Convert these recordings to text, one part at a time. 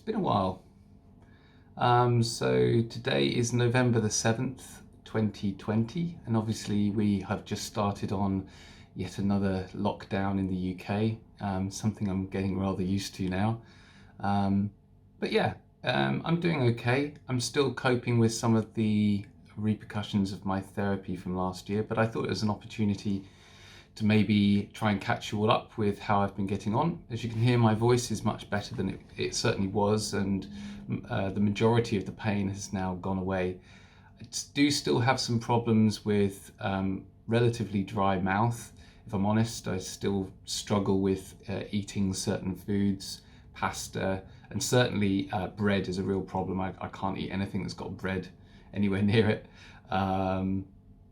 been a while. So today is November the 7th, 2020, and obviously we have just started on yet another lockdown in the UK, something I'm getting rather used to now. But yeah, I'm doing okay. I'm still coping with some of the repercussions of my therapy from last year, but I thought it was an opportunity to maybe try and catch you all up with how I've been getting on. As you can hear, my voice is much better than it certainly was, and the majority of the pain has now gone away. I do still have some problems with relatively dry mouth. If I'm honest, I still struggle with eating certain foods, pasta, and certainly bread is a real problem. I can't eat anything that's got bread anywhere near it.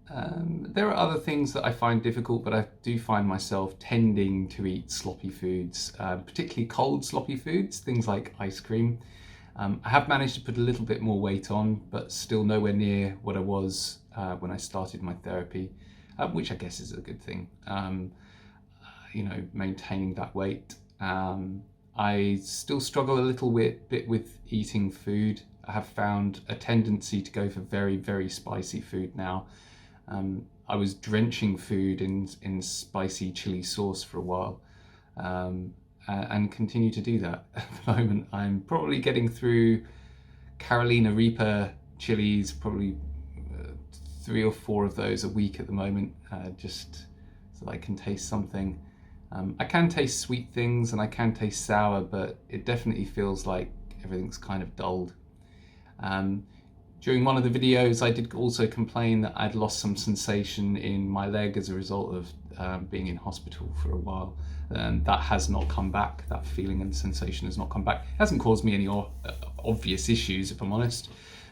There are other things that I find difficult, but I do find myself tending to eat sloppy foods, particularly cold sloppy foods, things like ice cream. I have managed to put a little bit more weight on, but still nowhere near what I was when I started my therapy, which I guess is a good thing, maintaining that weight. I still struggle a little bit with eating food. I have found a tendency to go for very, very spicy food now. I was drenching food in spicy chili sauce for a while, and continue to do that at the moment. I'm probably getting through Carolina Reaper chilies, probably 3 or 4 of those a week at the moment, just so that I can taste something. I can taste sweet things and I can taste sour, but it definitely feels like everything's kind of dulled. During one of the videos, I did also complain that I'd lost some sensation in my leg as a result of being in hospital for a while. And that has not come back. That feeling and sensation has not come back. It hasn't caused me any obvious issues, if I'm honest.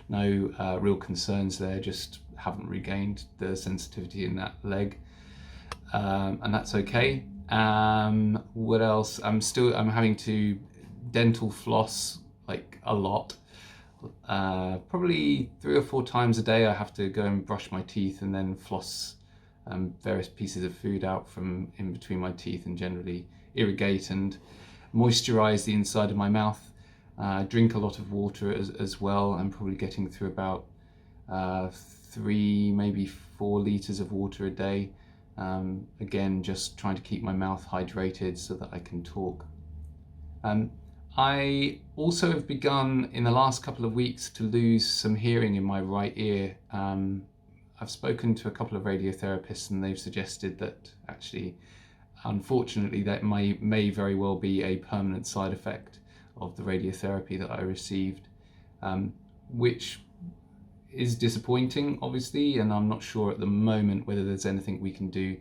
No real concerns there, just haven't regained the sensitivity in that leg. And that's okay. What else? I'm having to dental floss like a lot. Probably 3 or 4 times a day I have to go and brush my teeth and then floss various pieces of food out from in between my teeth, and generally irrigate and moisturize the inside of my mouth. Drink a lot of water as well. I'm probably getting through about 3, maybe 4 liters of water a day. Again, just trying to keep my mouth hydrated so that I can talk. I also have begun in the last couple of weeks to lose some hearing in my right ear. I've spoken to a couple of radiotherapists and they've suggested that actually, unfortunately, that may very well be a permanent side effect of the radiotherapy that I received, which is disappointing, obviously, and I'm not sure at the moment whether there's anything we can do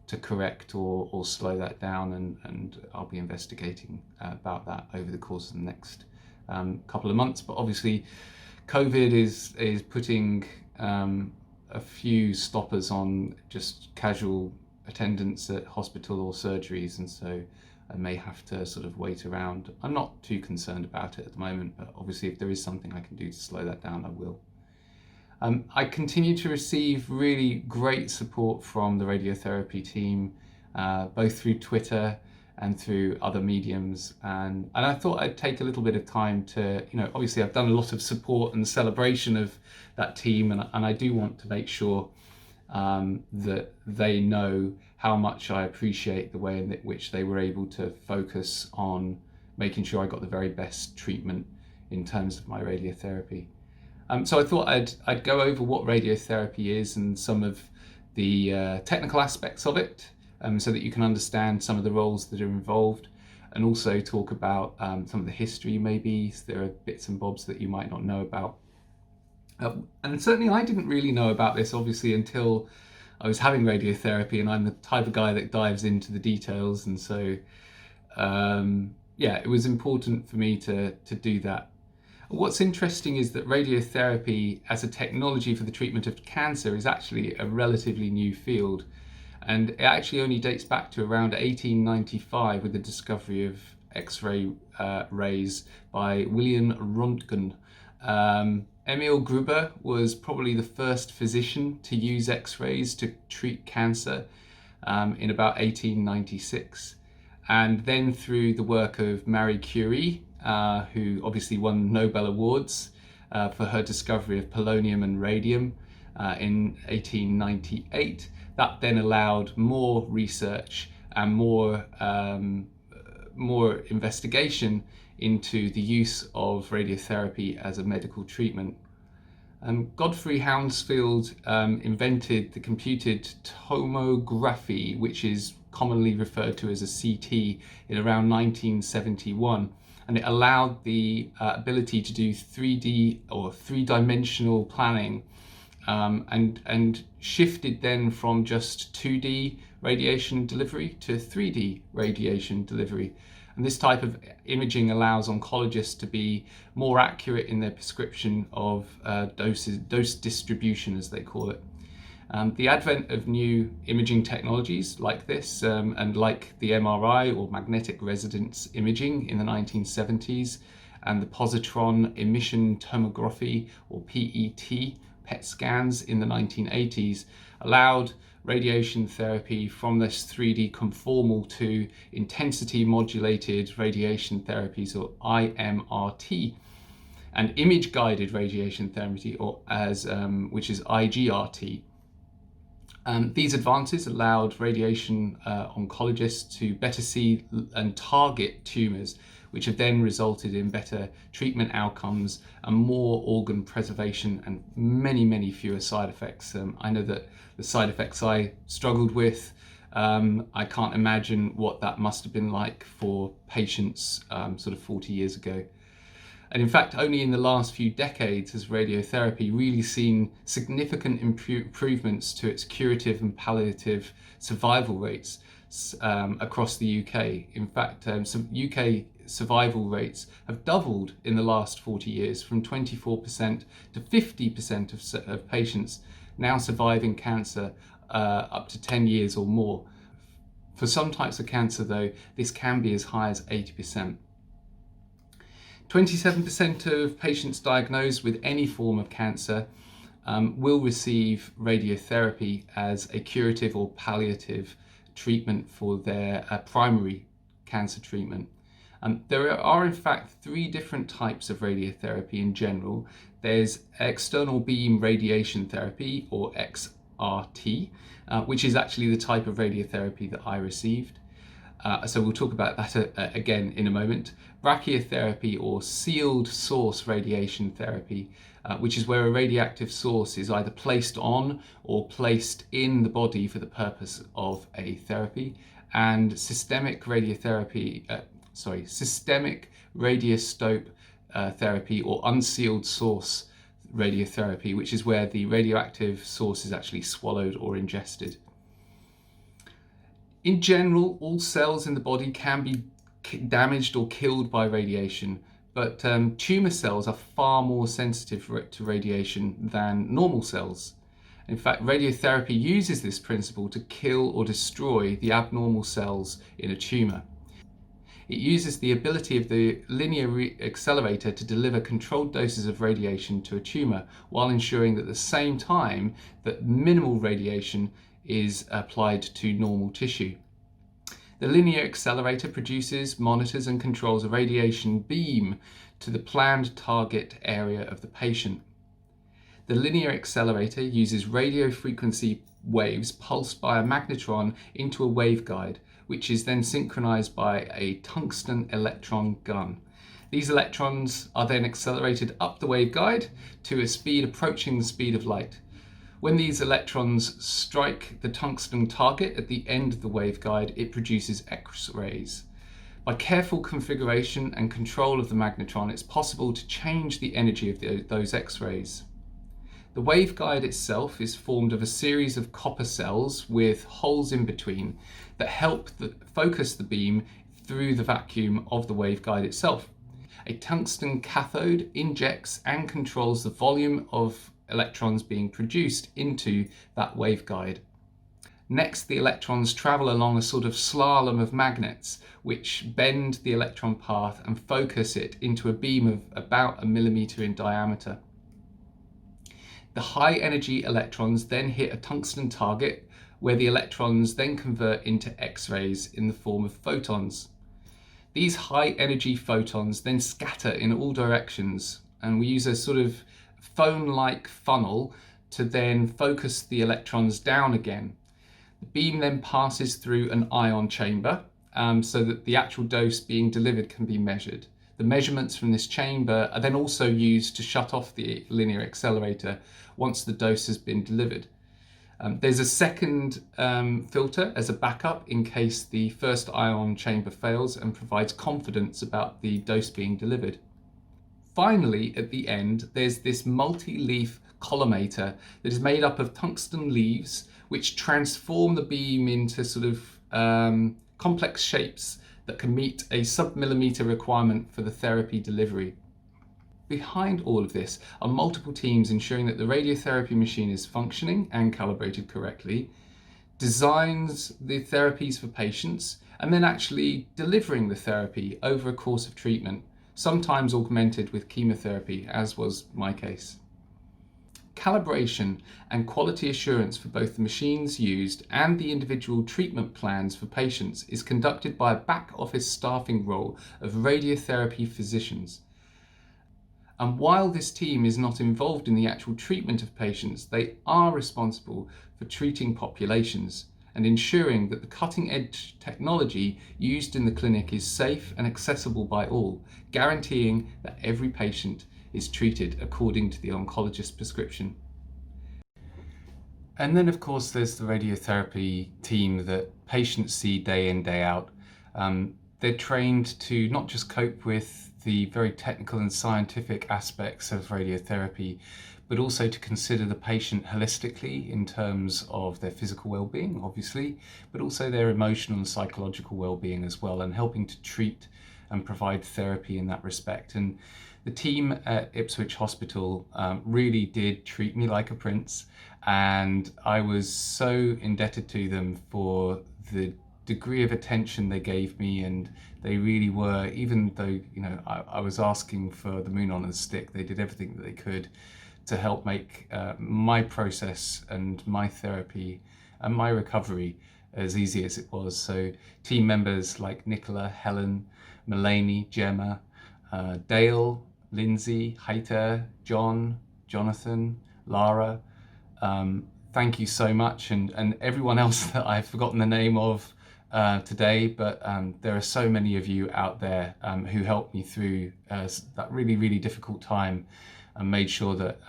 to correct or slow that down, and I'll be investigating about that over the course of the next couple of months. But obviously COVID is putting a few stoppers on just casual attendance at hospital or surgeries, and so I may have to sort of wait around. I'm not too concerned about it at the moment, but obviously if there is something I can do to slow that down, I will. I continue to receive really great support from the radiotherapy team, both through Twitter and through other mediums. And I thought I'd take a little bit of time to, obviously I've done a lot of support and celebration of that team, and I do want to make sure that they know how much I appreciate the way in which they were able to focus on making sure I got the very best treatment in terms of my radiotherapy. So I thought I'd go over what radiotherapy is and some of the technical aspects of it, so that you can understand some of the roles that are involved, and also talk about some of the history maybe. So there are bits and bobs that you might not know about. And certainly I didn't really know about this, obviously, until I was having radiotherapy, and I'm the type of guy that dives into the details. And so, it was important for me to do that. What's interesting is that radiotherapy as a technology for the treatment of cancer is actually a relatively new field, and it actually only dates back to around 1895 with the discovery of X-ray rays by William Röntgen. Emil Gruber was probably the first physician to use X-rays to treat cancer in about 1896. And then through the work of Marie Curie, who obviously won Nobel Awards for her discovery of polonium and radium in 1898. That then allowed more research and more investigation into the use of radiotherapy as a medical treatment. Godfrey Hounsfield invented the computed tomography, which is commonly referred to as a CT, in around 1971, and it allowed the ability to do 3D or three-dimensional planning, and shifted then from just 2D radiation delivery to 3D radiation delivery. And this type of imaging allows oncologists to be more accurate in their prescription of dose distribution, as they call it. The advent of new imaging technologies like this, and like the MRI or magnetic resonance imaging in the 1970s, and the positron emission tomography or PET scans in the 1980s, allowed radiation therapy from this 3D conformal to intensity modulated radiation therapies, or IMRT, and image guided radiation therapy, or which is IGRT. These advances allowed radiation oncologists to better see and target tumours, which have then resulted in better treatment outcomes and more organ preservation and many, many fewer side effects. I know that the side effects I struggled with, I can't imagine what that must have been like for patients sort of 40 years ago. And in fact, only in the last few decades has radiotherapy really seen significant improvements to its curative and palliative survival rates across the UK. In fact, some UK survival rates have doubled in the last 40 years, from 24% to 50% of patients now surviving cancer up to 10 years or more. For some types of cancer, though, this can be as high as 80%. 27% of patients diagnosed with any form of cancer will receive radiotherapy as a curative or palliative treatment for their primary cancer treatment. There are in fact 3 different types of radiotherapy in general. There's external beam radiation therapy, or XRT, which is actually the type of radiotherapy that I received. So we'll talk about that again in a moment. Brachytherapy, or sealed source radiation therapy, which is where a radioactive source is either placed on or placed in the body for the purpose of a therapy. And systemic radiotherapy, systemic radioisotope therapy, or unsealed source radiotherapy, which is where the radioactive source is actually swallowed or ingested. In general, all cells in the body can be damaged or killed by radiation, but tumour cells are far more sensitive to radiation than normal cells. In fact, radiotherapy uses this principle to kill or destroy the abnormal cells in a tumour. It uses the ability of the linear accelerator to deliver controlled doses of radiation to a tumour, while ensuring that at the same time that minimal radiation is applied to normal tissue. The linear accelerator produces, monitors and controls a radiation beam to the planned target area of the patient. The linear accelerator uses radio frequency waves pulsed by a magnetron into a waveguide, which is then synchronized by a tungsten electron gun. These electrons are then accelerated up the waveguide to a speed approaching the speed of light. When these electrons strike the tungsten target at the end of the waveguide, it produces X-rays. By careful configuration and control of the magnetron, it's possible to change the energy of those X-rays. The waveguide itself is formed of a series of copper cells with holes in between that help focus the beam through the vacuum of the waveguide itself. A tungsten cathode injects and controls the volume of electrons being produced into that waveguide. Next, the electrons travel along a sort of slalom of magnets which bend the electron path and focus it into a beam of about 1 millimeter in diameter. The high energy electrons then hit a tungsten target, where the electrons then convert into X-rays in the form of photons. These high energy photons then scatter in all directions, and we use a sort of phone-like funnel to then focus the electrons down again. The beam then passes through an ion chamber so that the actual dose being delivered can be measured. The measurements from this chamber are then also used to shut off the linear accelerator once the dose has been delivered. There's a second filter as a backup in case the first ion chamber fails and provides confidence about the dose being delivered. Finally, at the end, there's this multi-leaf collimator that is made up of tungsten leaves which transform the beam into sort of complex shapes that can meet a sub-millimeter requirement for the therapy delivery. Behind all of this are multiple teams ensuring that the radiotherapy machine is functioning and calibrated correctly, designs the therapies for patients, and then actually delivering the therapy over a course of treatment, sometimes augmented with chemotherapy, as was my case. Calibration and quality assurance for both the machines used and the individual treatment plans for patients is conducted by a back office staffing role of radiotherapy physicians. And while this team is not involved in the actual treatment of patients, they are responsible for treating populations and ensuring that the cutting-edge technology used in the clinic is safe and accessible by all, guaranteeing that every patient is treated according to the oncologist's prescription. And then, of course, there's the radiotherapy team that patients see day in, day out. They're trained to not just cope with the very technical and scientific aspects of radiotherapy, but also to consider the patient holistically in terms of their physical well-being, obviously, but also their emotional and psychological well-being as well, and helping to treat and provide therapy in that respect. And the team at Ipswich Hospital really did treat me like a prince, and I was so indebted to them for the degree of attention they gave me. And they really were, even though I was asking for the moon on a stick, they did everything that they could to help make my process and my therapy and my recovery as easy as it was. So team members like Nicola, Helen, Mulaney, Gemma, Dale, Lindsay, Hayter, John, Jonathan, Lara, thank you so much, and everyone else that I've forgotten the name of today, but there are so many of you out there who helped me through that really, really difficult time and made sure that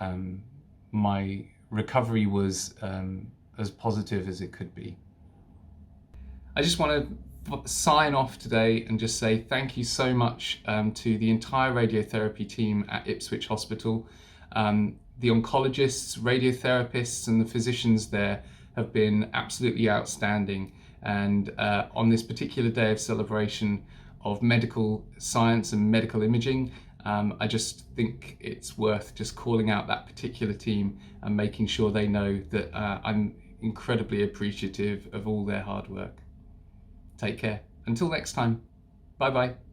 my recovery was as positive as it could be. I just want to sign off today and just say thank you so much to the entire radiotherapy team at Ipswich Hospital. The oncologists, radiotherapists and the physicians there have been absolutely outstanding. And on this particular day of celebration of medical science and medical imaging, I just think it's worth just calling out that particular team and making sure they know that I'm incredibly appreciative of all their hard work. Take care. Until next time. Bye bye.